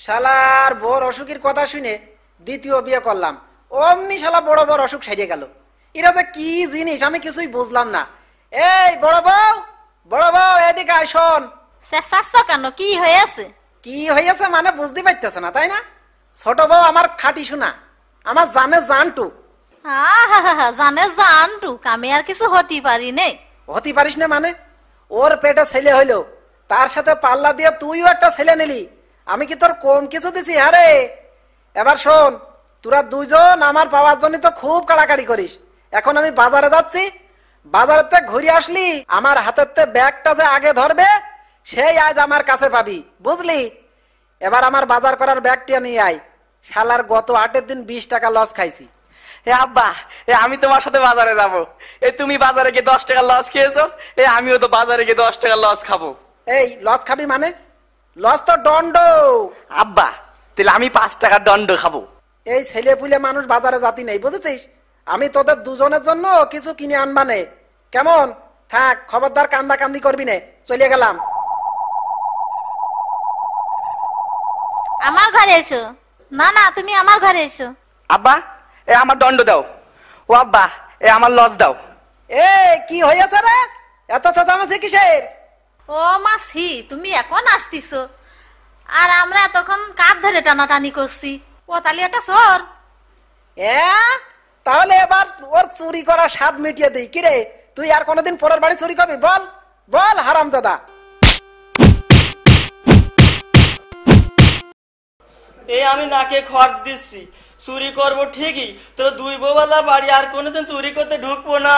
শালার বড় অসুখের কথা শুনে দ্বিতীয় বিয়ে করলাম, অমনি শালা বড় বড় অসুখ সারিয়ে গেল। এরা যে কি জিনিস আমি কিছুই বুঝলাম না। এই বড় বউ এদিকে আয়, শোন। কেন, কি হয়েছে? কি হয়েছে মানে বুঝতে পারতেছ না তাই না? ছোট বউ আমার খাটি শোনা, আমার জানে জানটু। জানে জানটু, আমি আর কিছু হতে পারি নে। হতে পারিস না মানে? ওর পেটে ছেলে হইলো, তার সাথে পাল্লা দিয়ে তুইও একটা ছেলে নিলি, আমি কি তোর কম কিছু দিছি? আরে এবার শোন, তোরা দুইজন আমার পাওয়ার জন্য তো খুব কাড়াকাড়ি করিস। এখন আমি বাজারে যাচ্ছি, বাজারেতে ঘুরে আসলি আমার হাতের ব্যাগটা যে আগে ধরবে সেই আজ আমার কাছে পাবি, বুঝলি? এবার আমার বাজার করার ব্যাগটা নিয়ে আয়। শালার গত 8 দিন 20 টাকা লস খাইছি। আব্বা, আমি তোমার সাথে বাজারে যাব। তুমি বাজারে গিয়ে 10 টাকা লস খেয়েছো, আমিও তো বাজারে গিয়ে 10 টাকা লস খাবো। এই লস খাবি মানে? লস তো দণ্ড। আব্বা, তাহলে আমি 5 টাকার দণ্ড খাবো। এই ছেলে পুলে মানুষ বাজারে জাতি নেই, বুঝেছিস? আমি তোদের দুজনের জন্য কিছু কিনে আনবা নে, কেমন? থাক, খবরদার কান্দা কান্দি করবি নে। চলে গেলাম। আমার ঘরে এসো। না না, তুমি আমার ঘরে এসো। আব্বা, আমার দণ্ড দাও। ও আব্বা, আমার লস দাও। এ কি হয়েছে রে? এত চেঁচামেচি কিসের? ও মাসি, তুমি এখন আসতিছো আর আমরা এতক্ষণ কাঁধ ধরে টানাটানি করছি। ও তাহলে এটা চোর। তাহলে এবার ওর চুরি করা স্বাদ মিটিয়ে দিই। কিরে, তুই আর কোনোদিন পরের বাড়ি চুরি করবি? বল বল হারামজাদা। আমি নাকে খড় দিচ্ছি, চুরি করবো ঠিকই, তো 2 বউওয়ালা বাড়ি আর কোনোদিন চুরি করতে ঢুকবো না।